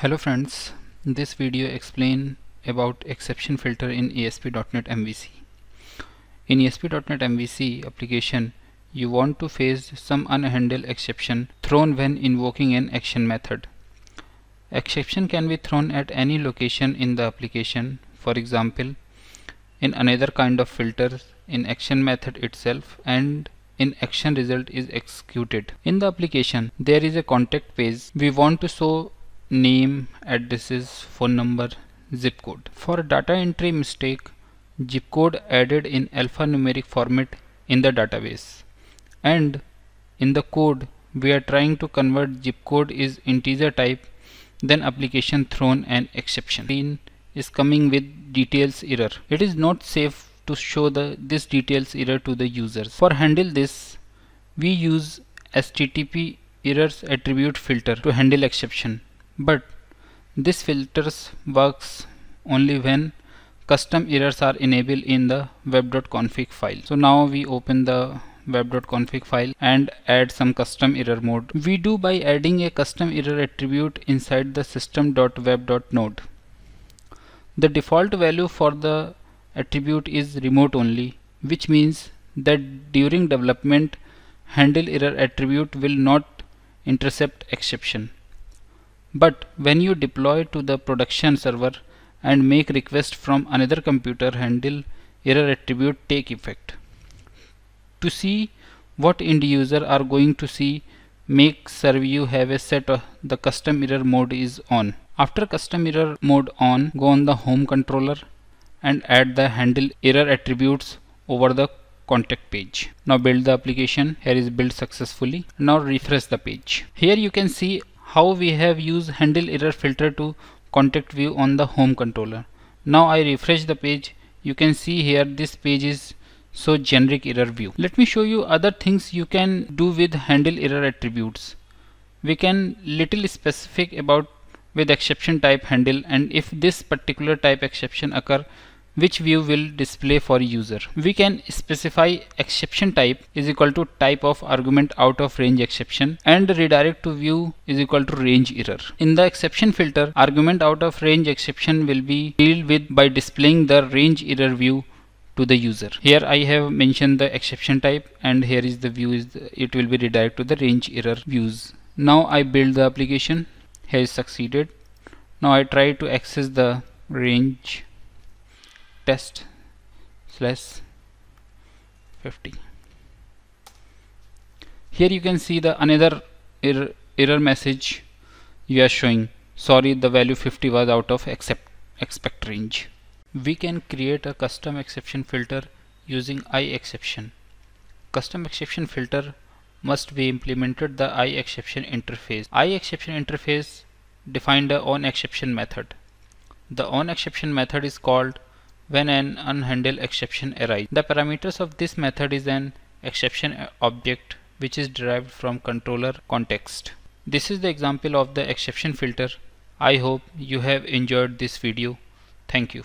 Hello friends, this video explain about exception filter in ASP.NET MVC. In ASP.NET MVC application, you want to face some unhandled exception thrown when invoking an action method. Exception can be thrown at any location in the application, for example, in another kind of filter, in action method itself, and in action result is executed. In the application, there is a contact page. We want to show name, addresses, phone number, zip code. For data entry mistake, zip code added in alphanumeric format in the database, and in the code we are trying to convert zip code is integer type, then application thrown an exception. Screen is coming with details error. It is not safe to show this details error to the users. For handle this, we use HTTP errors attribute filter to handle exception. But this filters works only when custom errors are enabled in the web.config file. So now we open the web.config file and add some custom error mode. We do by adding a custom error attribute inside the system.web.node. The default value for the attribute is remote only, which means that during development handle error attribute will not intercept exception. But when you deploy to the production server and make request from another computer, handle error attribute take effect. To see what end user are going to see, make sure you have a set of the custom error mode is on. After custom error mode on, go on the home controller and add the handle error attributes over the contact page. Now build the application. Here is built successfully. Now refresh the page. Here you can see how we have used handle error filter to contact view on the home controller. Now I refresh the page. You can see here this page is so generic error view. Let me show you other things you can do with handle error attributes. We can little specific about with exception type handle, and if this particular type exception occur, which view will display for user. We can specify exception type is equal to type of argument out of range exception, and redirect to view is equal to range error. In the exception filter, argument out of range exception will be dealt with by displaying the range error view to the user. Here I have mentioned the exception type, and here is the view it will be redirected to the range error views. Now I build the application. Here is succeeded. Now I try to access the range test /50. Here you can see the another error message you are showing. Sorry, the value 50 was out of expect range. We can create a custom exception filter using iException. Custom exception filter must be implemented the iException interface. iException interface defined the onException method. The onException method is called when an unhandled exception arises. The parameters of this method is an exception object which is derived from controller context. This is the example of the exception filter. I hope you have enjoyed this video. Thank you.